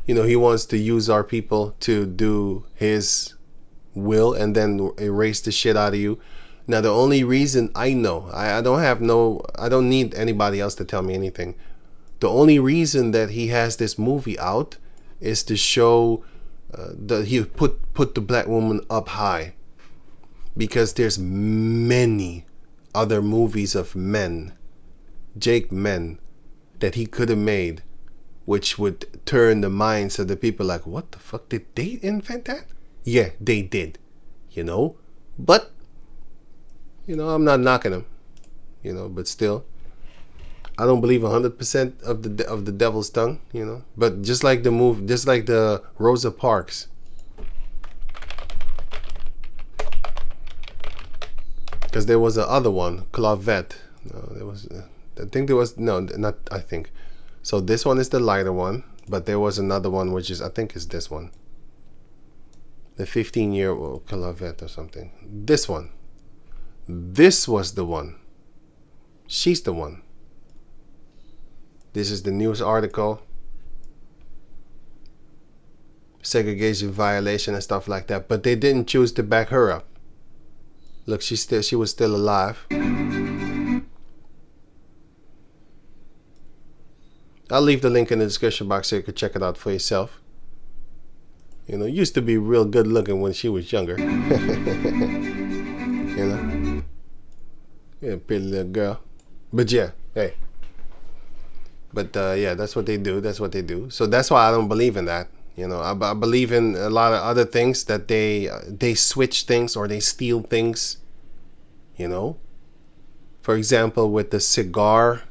he wants to use our people to do his will and then erase the shit out of you. Now, the only reason I know, I don't need anybody else to tell me anything. The only reason that he has this movie out is to show that he put the black woman up high, because there's many other movies of men, Jake men, that he could have made, which would turn the minds of the people like, what the fuck, did they invent that? Yeah, they did, but I'm not knocking him, but still, I don't believe 100% of the devil's tongue, but just like the Rosa Parks, because there was the other one, Claudette. So this one is the lighter one, but there was another one which is, I think is this one, the 15-year-old Claudette or something. This one. This was the one. She's the one. This is the news article. Segregation violation and stuff like that. But they didn't choose to back her up. Look, she was still alive. I'll leave the link in the description box so you can check it out for yourself. Used to be real good looking when she was younger. Yeah, pretty little girl. But yeah, hey. But yeah, that's what they do. So that's why I don't believe in that. I believe in a lot of other things, that they switch things or they steal things. For example, with the cigar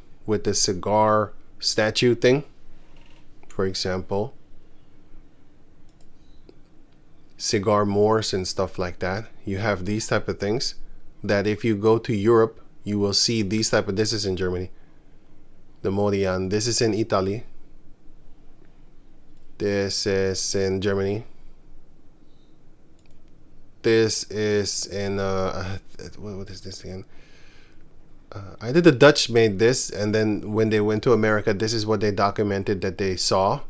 statue thing. For example, cigar Moors and stuff like that. You have these type of things that if you go to Europe, you will see these type of. This is in Germany. The Morian. This is in Italy. This is in Germany. This is in what is this again? Either the Dutch made this, and then when they went to America, this is what they documented that they saw.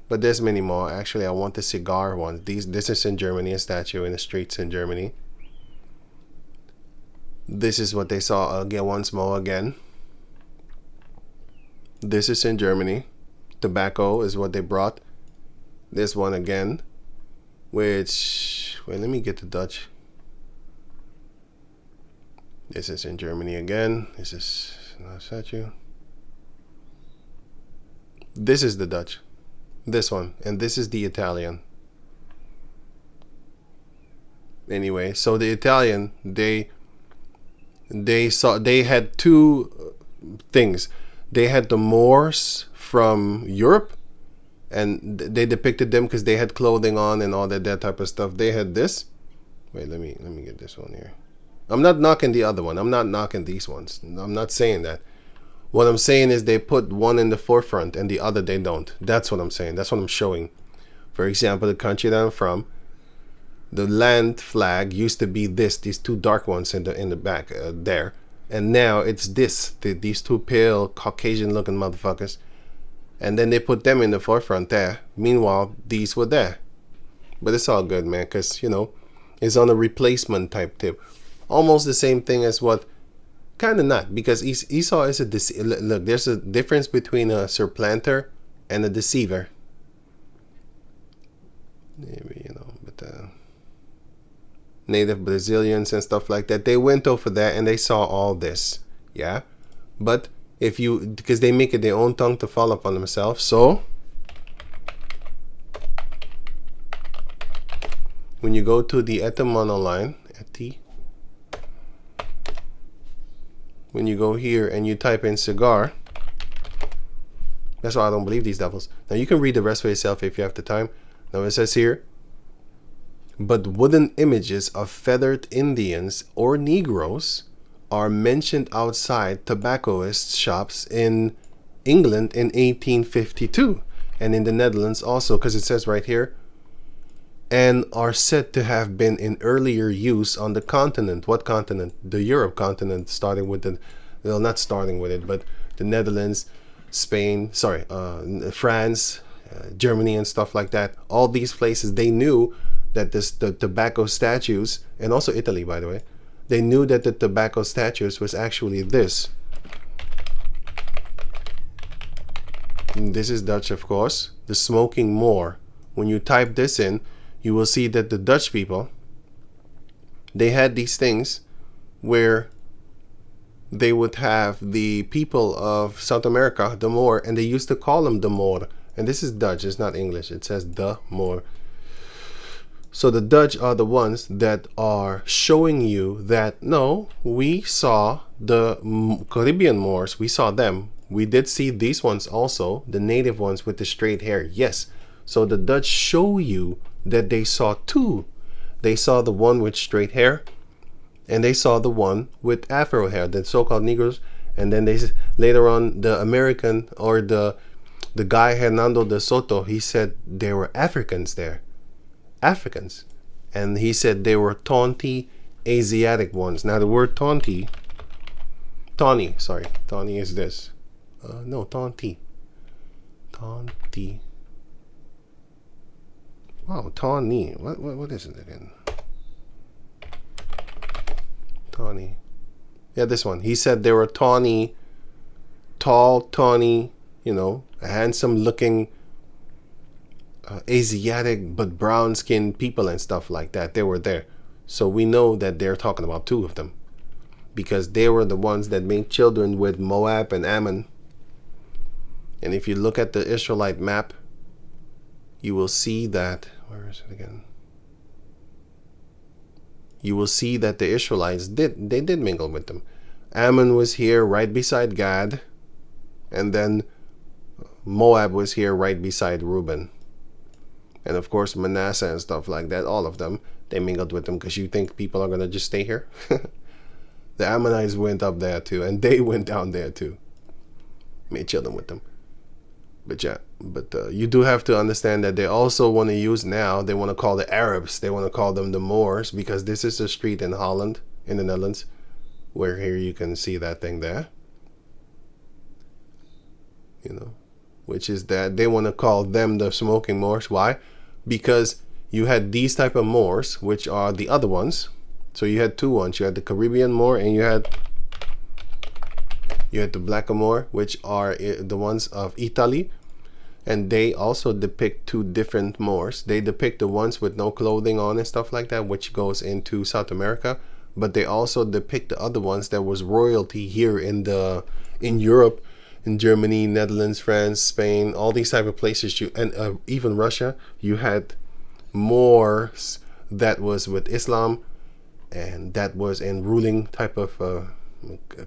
But there's many more. Actually, I want the cigar one. This is in Germany, a statue in the streets in Germany. This is what they saw again once more again. This is in Germany. Tobacco is what they brought. This one again, which, wait, let me get the Dutch. This is in Germany again. This is not a statue. This is the Dutch. This one. And this is the Italian. Anyway, so the Italian, they had two things. They had the Moors from Europe, and they depicted them because they had clothing on and all that type of stuff. They had this. Wait, let me get this one here. I'm not knocking the other one. I'm not knocking these ones. I'm not saying that. What I'm saying is they put one in the forefront and the other they don't. That's what I'm saying. That's what I'm showing. For example, the country that I'm from, the land flag used to be these two dark ones in the back there, and now it's these two pale Caucasian looking motherfuckers, and then they put them in the forefront there. Meanwhile, these were there. But it's all good, man, because it's on a replacement type tip. Almost the same thing as what, kind of not, because Esau is a look. There's a difference between a supplanter and a deceiver. Maybe but native Brazilians and stuff like that, they went over there and they saw all this, yeah. But because they make it their own tongue to fall upon themselves, so when you go to the etymon line, when you go here and you type in cigar, that's why I don't believe these devils. Now you can read the rest for yourself if you have the time. Now it says here, but wooden images of feathered Indians or Negroes are mentioned outside tobacconist shops in England in 1852, and in the Netherlands also, because it says right here, and are said to have been in earlier use on the continent. What continent? The Europe continent, starting with not starting with it, but the Netherlands, Spain, France, Germany and stuff like that. All these places, they knew that the tobacco statues, and also Italy, by the way, they knew that the tobacco statues was actually this. And this is Dutch, of course. The smoking Moor. When you type this in, you will see that the Dutch people, they had these things where they would have the people of South America, the Moor, and they used to call them the Moor. And this is Dutch, it's not English. It says the Moor. So the Dutch are the ones that are showing you that, no, we saw the Caribbean Moors, we saw them. We did see these ones also, the native ones with the straight hair, yes. So the Dutch show you that they saw two. They saw the one with straight hair, and they saw the one with Afro hair, the so-called Negroes. And then they later on, the American, or the guy Hernando de Soto, he said there were Africans there. Africans. And he said they were Tonti Asiatic ones. Now the word Tonti is this. No, Tonti. Wow, Tawny. What is it again? Tawny. Yeah, this one. He said they were tawny, tall, tawny, handsome looking Asiatic but brown skinned people and stuff like that. They were there. So we know that they're talking about two of them, because they were the ones that made children with Moab and Ammon. And if you look at the Israelite map, you will see that, where is it again? You will see that the Israelites did mingle with them. Ammon was here right beside Gad, and then Moab was here right beside Reuben. And of course Manasseh and stuff like that, all of them, they mingled with them, because you think people are going to just stay here? The Ammonites went up there too, and they went down there too. Made children with them. But yeah, you do have to understand that they also want to use now, they want to call the Arabs, they want to call them the Moors, because this is a street in Holland, in the Netherlands, where here you can see that thing there. Which is that they want to call them the smoking Moors. Why? Because you had these type of Moors, which are the other ones. So you had two ones. You had the Caribbean Moor, and you had the Black Moor, which are the ones of Italy. And they also depict two different Moors. They depict the ones with no clothing on and stuff like that, which goes into South America. But they also depict the other ones that was royalty here in Europe, in Germany, Netherlands, France, Spain, all these type of places, and even Russia. You had Moors that was with Islam, and that was in ruling type of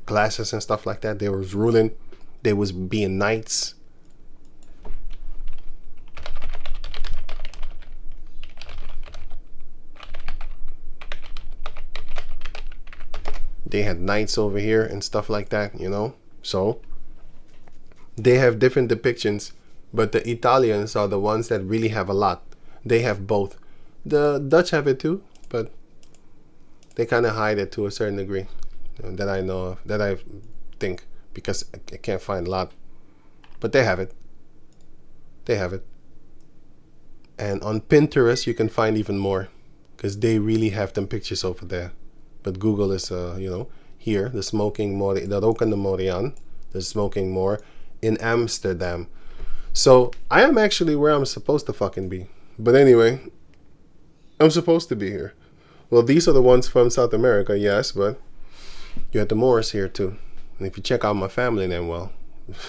classes and stuff like that. They was ruling, they was being knights. They had knights over here and stuff like that, So they have different depictions, but the Italians are the ones that really have a lot. They have both. The Dutch have it too, but they kind of hide it to a certain degree, that I know of, that I think, because I can't find a lot. But they have it. They have it. And on Pinterest, you can find even more, because they really have them pictures over there. But Google is, here, the smoking Moor, the Roken de Morian, the smoking Moor in Amsterdam. So I am actually where I'm supposed to fucking be. But anyway, I'm supposed to be here. Well, these are the ones from South America, yes, but you had the Moors here too. And if you check out my family name, well,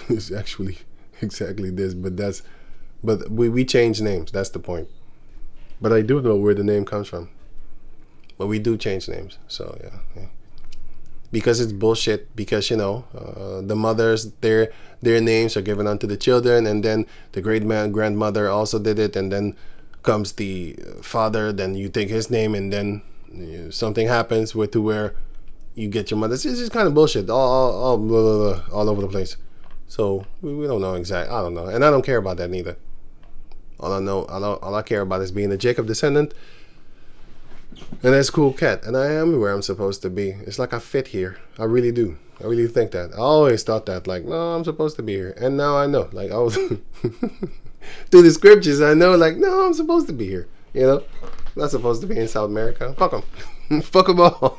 it's actually exactly this, but we change names, that's the point. But I do know where the name comes from. But we do change names, so yeah. Because it's bullshit, because the mothers, their names are given unto the children, and then the grandmother also did it, and then comes the father, then you take his name, and then something happens to where you get your mother. It's just kind of bullshit, all blah, blah, blah, all over the place. So we don't know exactly. I don't know, and I don't care about that neither. All I care about is being a Jacob descendant. And that's cool cat. And I am where I'm supposed to be. It's like I fit here. I really do. I really think that. I always thought that. Like, no, I'm supposed to be here. And now I know. Like, I was... through the scriptures. I know, like, no, I'm supposed to be here. You know, I'm not supposed to be in South America. Fuck them. Fuck them all.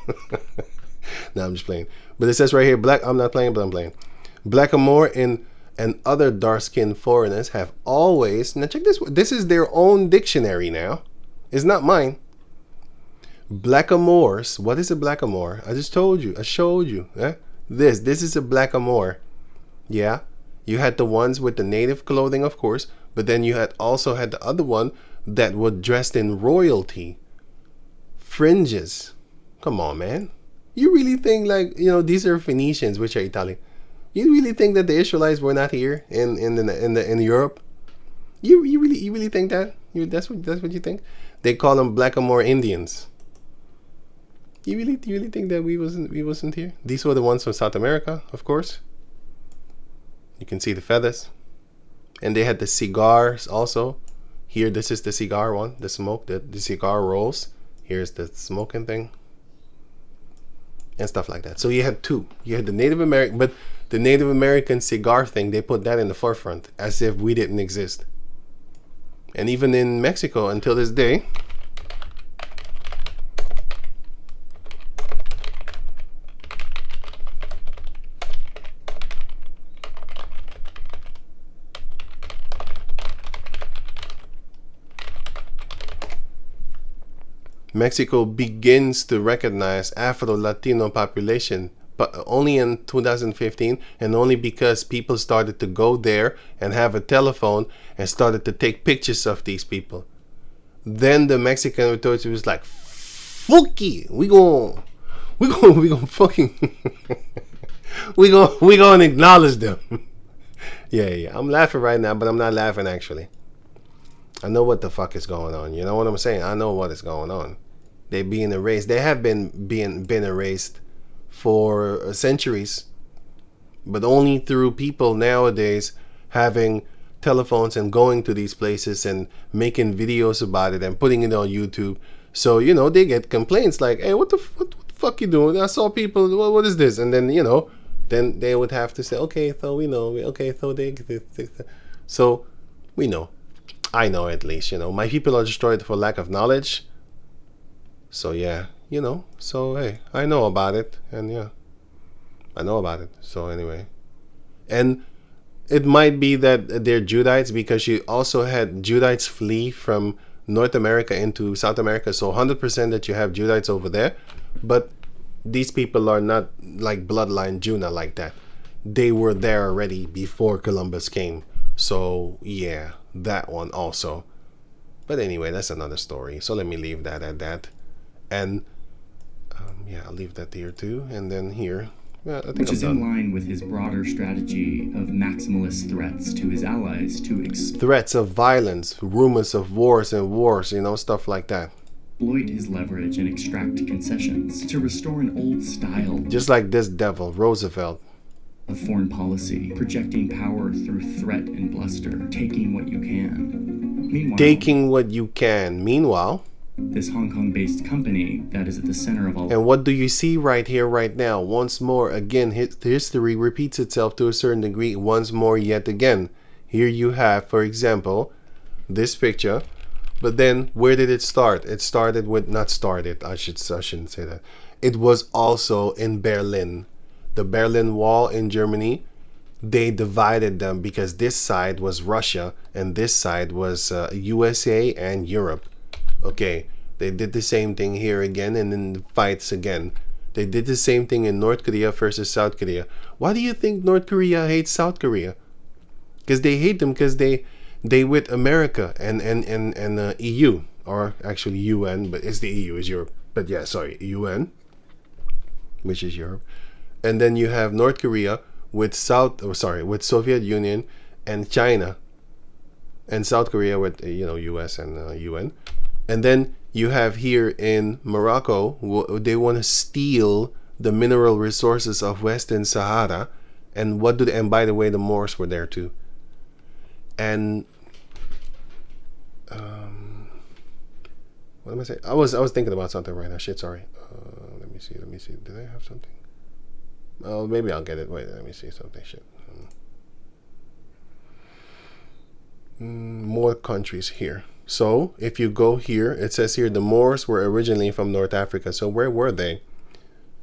No, I'm just playing. But it says right here, black. I'm not playing, but I'm playing. Blackamoor and other dark-skinned foreigners have always. Now check this. This is their own dictionary now. It's not mine. Blackamoors. What is a blackamoor? I just told you. I showed you. This is a blackamoor. Yeah. You had the ones with the native clothing, of course, but then you also had the other one that were dressed in royalty. Fringes. Come on, man. You really think, like, you know, these are Phoenicians, which are Italian. You really think that the Israelites were not here in Europe? You really think that? That's what you think? They call them Blackamoor Indians. You really think that we wasn't here? These were the ones from South America, of course. You can see the feathers. And they had the cigars also. Here, this is the cigar one, the smoke, the cigar rolls. Here's the smoking thing. And stuff like that. So you had two. You had the Native American, but the Native American cigar thing, they put that in the forefront as if we didn't exist. And even in Mexico until this day, Mexico begins to recognize Afro-Latino population, but only in 2015, and only because people started to go there and have a telephone and started to take pictures of these people. Then the Mexican authorities was like, "Fucky, we gonna fucking we gonna acknowledge them." Yeah. I'm laughing right now, but I'm not laughing actually. I know what the fuck is going on. You know what I'm saying? I know what is going on. They being erased. They have been erased for centuries, but only through people nowadays having telephones and going to these places and making videos about it and putting it on YouTube. So, you know, they get complaints like, "Hey, what the fuck you doing? I saw people. What is this?" And then, you know, then they would have to say, "Okay, so we know. Okay, so they." So we know. I know, at least, you know, my people are destroyed for lack of knowledge. So yeah, you know, so hey, I know about it, and yeah, I know about it. So anyway, and it might be that they're Judites because you also had Judites flee from North America into South America. So 100% that you have Judites over there, but these people are not like bloodline Juna like that. They were there already before Columbus came. So yeah, that one also. But anyway, that's another story. So let me leave that at that. And yeah, I'll leave that here too. And then here, I think which is in line with his broader strategy of maximalist threats to his allies to threats of violence, rumors of wars, you know, stuff like that. Exploit his leverage and extract concessions to restore an old style. Just like this devil, Roosevelt. Of foreign policy, projecting power through threat and bluster, taking what you can. Meanwhile, this Hong Kong-based company that is at the center of all. And what do you see right here, right now? Once more, again, history repeats itself to a certain degree. Once more, yet again. Here you have, for example, this picture. But then, where did it start? It started with, not started, I shouldn't say that. It was also in Berlin. The Berlin Wall in Germany, they divided them because this side was Russia and this side was USA and Europe. Okay, they did the same thing here again, and then the fights again. They did the same thing in North Korea versus South Korea. Why do you think North Korea hates South Korea? Because they hate them because they with America and EU, or actually UN, but it's the EU, is Europe. But yeah, sorry, UN, which is Europe. And then you have North Korea with with Soviet Union and China, and South Korea with US and UN. And then you have here in Morocco, they want to steal the mineral resources of Western Sahara. And and by the way, the Moors were there too. And what am I saying? I was thinking about something right now. Shit, sorry. Let me see. Did I have something? Oh, maybe I'll get it. Wait, let me see something. Shit. more countries here. So if you go here, it says here the Moors were originally from North Africa. So where were they?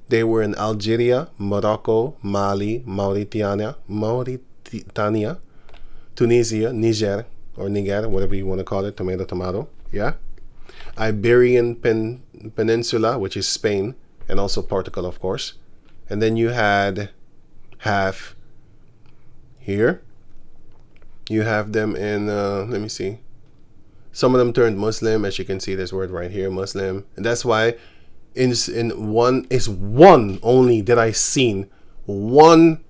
They were in Algeria, Morocco, Mali, Mauritania, Tunisia, Niger, or Niger, whatever you want to call it, tomato, yeah. Iberian Peninsula, which is Spain, and also Portugal, of course. And then you had half here. You have them in, let me see. Some of them turned Muslim, as you can see this word right here, Muslim. And that's why it's one only that I seen. One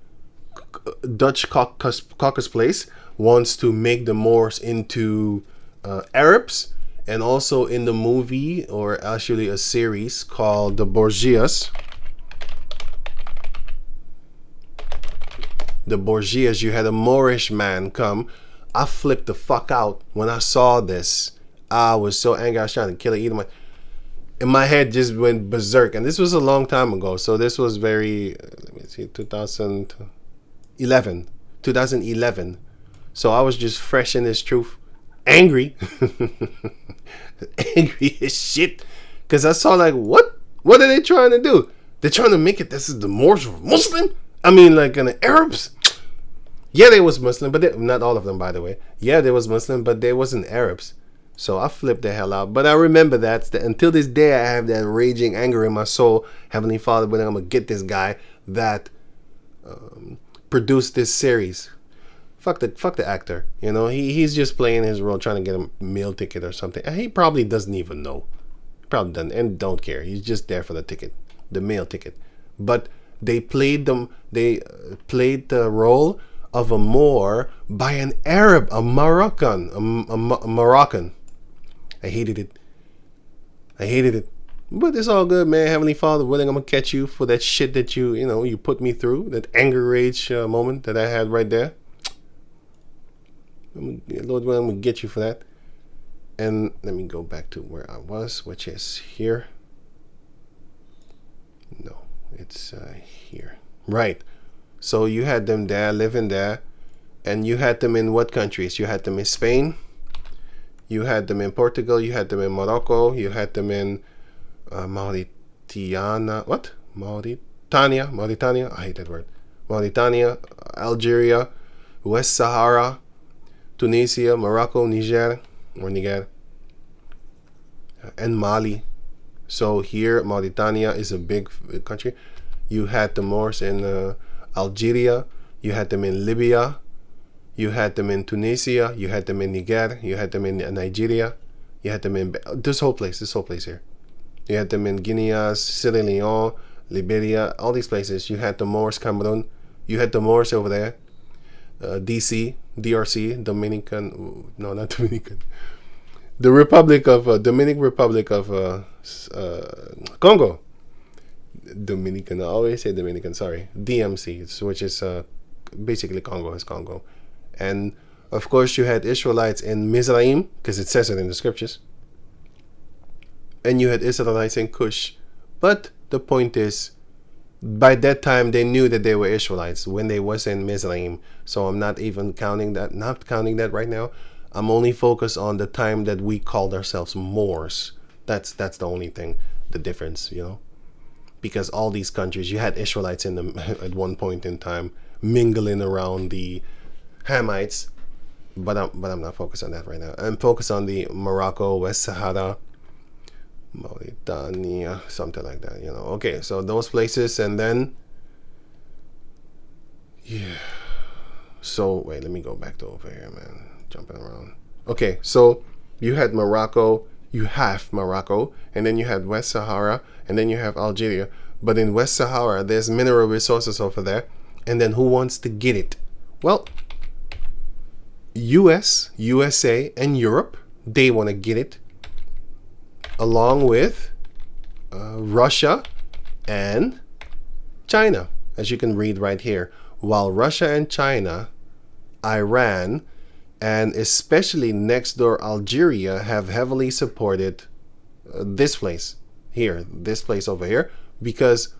Dutch caucus place wants to make the Moors into Arabs. And also in the movie, or actually a series called The Borgias. The Borgias, you had a Moorish man come. I flipped the fuck out when I saw this. I was so angry. I was trying to kill it. In my head just went berserk. And this was a long time ago. So this was very, let me see, 2011. So I was just fresh in this truth. Angry. Angry as shit. Because I saw like, what are they trying to do? They're trying to make it, this is the Moors were Muslim? I mean, like in the Arabs? Yeah, they was Muslim, but not all of them, by the way. Yeah, they was Muslim, but they wasn't Arabs. So I flipped the hell out. But I remember that until this day, I have that raging anger in my soul. Heavenly Father, but I'm going to get this guy that produced this series. Fuck the actor. You know, he's just playing his role, trying to get a meal ticket or something. And he probably doesn't even know. Probably doesn't, and don't care. He's just there for the ticket, the meal ticket. But they played the role of a Moor by an Arab, a Moroccan, a Moroccan. I hated it. But it's all good, man. Heavenly Father, willing, I'm gonna catch you for that shit that you put me through, that anger rage moment that I had right there. Lord willing, I'm gonna get you for that. And let me go back to where I was, which is here. No, it's here. Right. So you had them there, living there. And you had them in what countries? You had them in Spain. You had them in Portugal. You had them in Morocco. You had them in Mauritania. What? Mauritania. I hate that word. Mauritania, Algeria, West Sahara, Tunisia, Morocco, Niger, and Mali. So here, Mauritania is a big country. You had the Moors in Algeria. You had them in Libya. You had them in Tunisia. You had them in Niger. You had them in Nigeria. You had them in this whole place here. You had them in Guinea, Sierra Leone, Liberia, all these places. You had the Moors, Cameroon. You had the Moors over there. DRC, Dominican, no, not Dominican. The Dominican Republic of Congo. Dominican, I always say Dominican, sorry. DMC, which is basically Congo is Congo. And of course you had Israelites in Mizraim, because it says it in the scriptures. And you had Israelites in Cush. But the point is, by that time they knew that they were Israelites when they was in Mizraim. So I'm not even counting that right now. I'm only focused on the time that we called ourselves Moors. That's the only thing, the difference, because all these countries, you had Israelites in them at one point in time, mingling around the Hamites, but I'm not focused on that right now. I'm focused on the Morocco, West Sahara, Mauritania, something like that, Okay, so those places, and then so wait, let me go back to over here, man. Jumping around. Okay, so you had Morocco, you have Morocco, and then you had West Sahara, and then you have Algeria. But in West Sahara, there's mineral resources over there. And then who wants to get it? Well, USA, and Europe, they want to get it. Along with Russia and China, as you can read right here. While Russia and China, Iran, and especially next door Algeria have heavily supported this place over here, because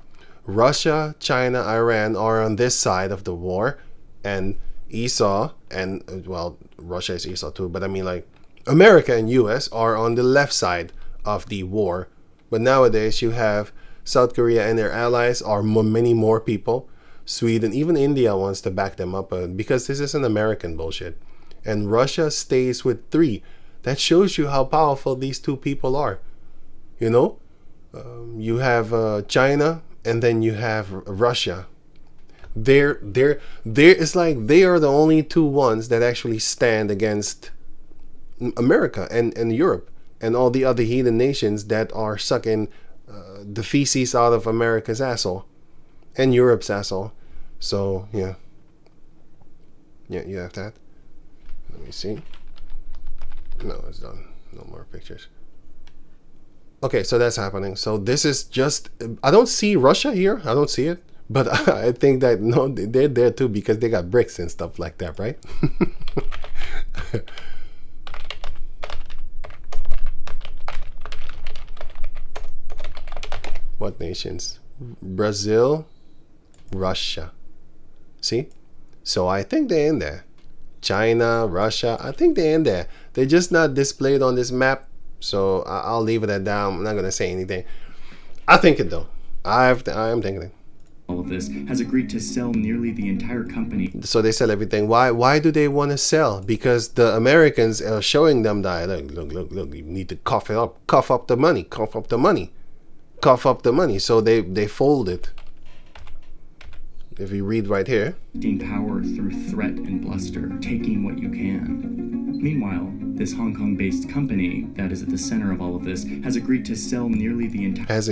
Russia, China, Iran are on this side of the war, and Esau and, well, Russia is Esau too, but I mean, like, America and US are on the left side of the war. But nowadays you have South Korea and their allies are many more people. Sweden, even India wants to back them up because this is an American bullshit. And Russia stays with 3. That shows you how powerful these two people are. You know, you have China and then you have Russia. It's like they are the only 2 ones that actually stand against America and Europe and all the other heathen nations that are sucking the feces out of America's asshole and Europe's asshole. So yeah, you have that. Let me see. No, it's done. No more pictures. Okay, so that's happening. So this is just, I don't see Russia here. I don't see it. But I think that, no, they're there too because they got bricks and stuff like that, right? What nations? Brazil, Russia. See? So I think they're in there. China, Russia, I think they're in there. They're just not displayed on this map. So I'll leave it at that. I'm not going to say anything. I think it though. I am thinking it. All of this has agreed to sell nearly the entire company. So they sell everything. Why do they want to sell? Because the Americans are showing them that, look, you need to cough it up. Cough up the money. Cough up the money. Cough up the money. So they fold it. If you read right here. Gain power through threat and bluster, taking what you can. Meanwhile, this Hong Kong-based company that is at the center of all of this has agreed to sell nearly the entire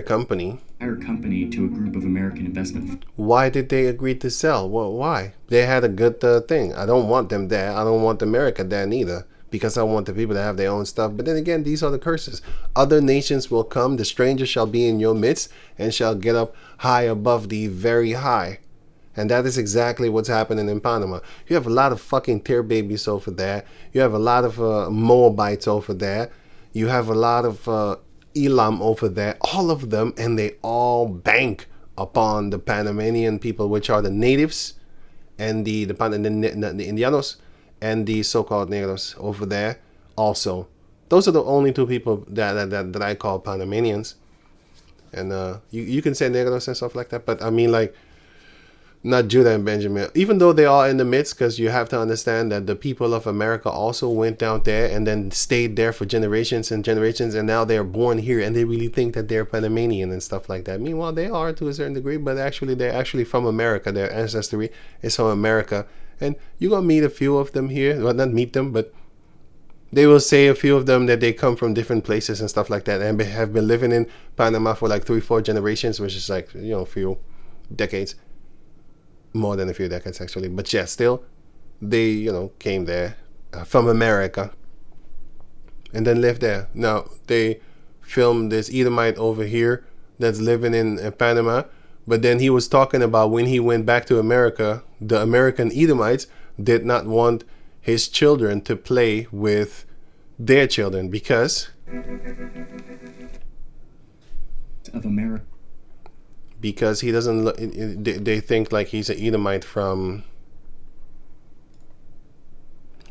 company to a group of American investment. Why did they agree to sell? Well, why? They had a good thing. I don't want them there. I don't want America there neither, because I want the people to have their own stuff. But then again, these are the curses. Other nations will come. The stranger shall be in your midst and shall get up high above thee, very high. And that is exactly what's happening in Panama. You have a lot of fucking tear babies over there. You have a lot of Moabites over there. You have a lot of Elam over there. All of them, and they all bank upon the Panamanian people, which are the natives and the Indianos and the so-called Negros over there also. Those are the only 2 people that I call Panamanians. And you can say Negros and stuff like that, but I mean, like, not Judah and Benjamin, even though they are in the midst, because you have to understand that the people of America also went down there and then stayed there for generations and generations, and now they're born here and they really think that they're Panamanian and stuff like that. Meanwhile, they are to a certain degree, but actually they're actually from America. Their ancestry is from America. And you're going to meet a few of them here. Well, not meet them, but they will say a few of them that they come from different places and stuff like that and have been living in Panama for like 3-4 generations, which is like, you know, a few decades. More than a few decades, actually. But yeah, still, they, you know, came there from America and then lived there. Now, they filmed this Edomite over here that's living in Panama. But then he was talking about when he went back to America, the American Edomites did not want his children to play with their children because of America. Because he doesn't look, they think like he's an Edomite from,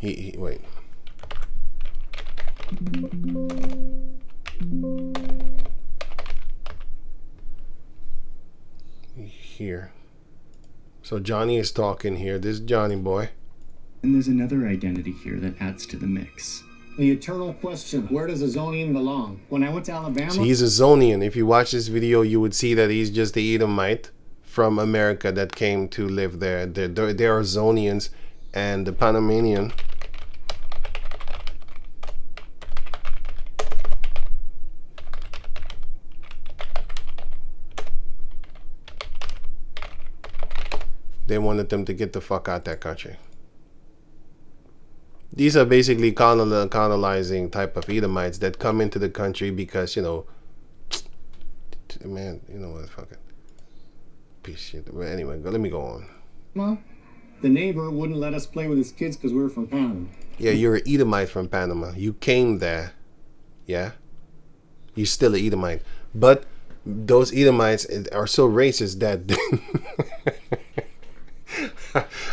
wait. Here. So Johnny is talking here. This is Johnny boy. And there's another identity here that adds to the mix. The eternal question, where does a Zonian belong? When I went to Alabama... So he's a Zonian. If you watch this video, you would see that he's just the Edomite from America that came to live there. There are Zonians and the Panamanian. They wanted them to get the fuck out that country. These are basically colonizing type of Edomites that come into the country because, you know, man, you know what, fucking piece of shit. But anyway, let me go on. Well, the neighbor wouldn't let us play with his kids because we were from Panama. Yeah, you're an Edomite from Panama. You came there. Yeah? You're still an Edomite. But those Edomites are so racist that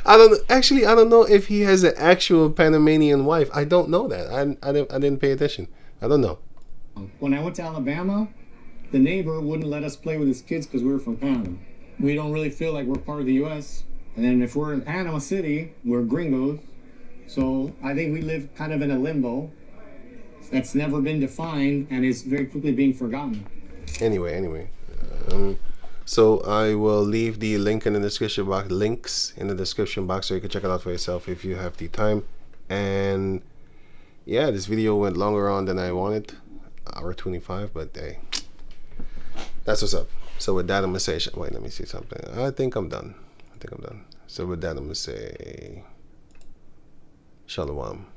I don't know if he has an actual Panamanian wife. I don't know that. I didn't pay attention. I don't know. When I went to Alabama, the neighbor wouldn't let us play with his kids because we were from Panama. We don't really feel like we're part of the U.S. And then if we're in Panama City, we're gringos. So I think we live kind of in a limbo that's never been defined and is very quickly being forgotten. Anyway. So I will leave the links in the description box so you can check it out for yourself if you have the time. And yeah, this video went longer on than I wanted, hour 25, but hey, that's what's up. So with that, I'm gonna say, wait, let me see something. I think I'm done. So with that, I'm gonna say shalom.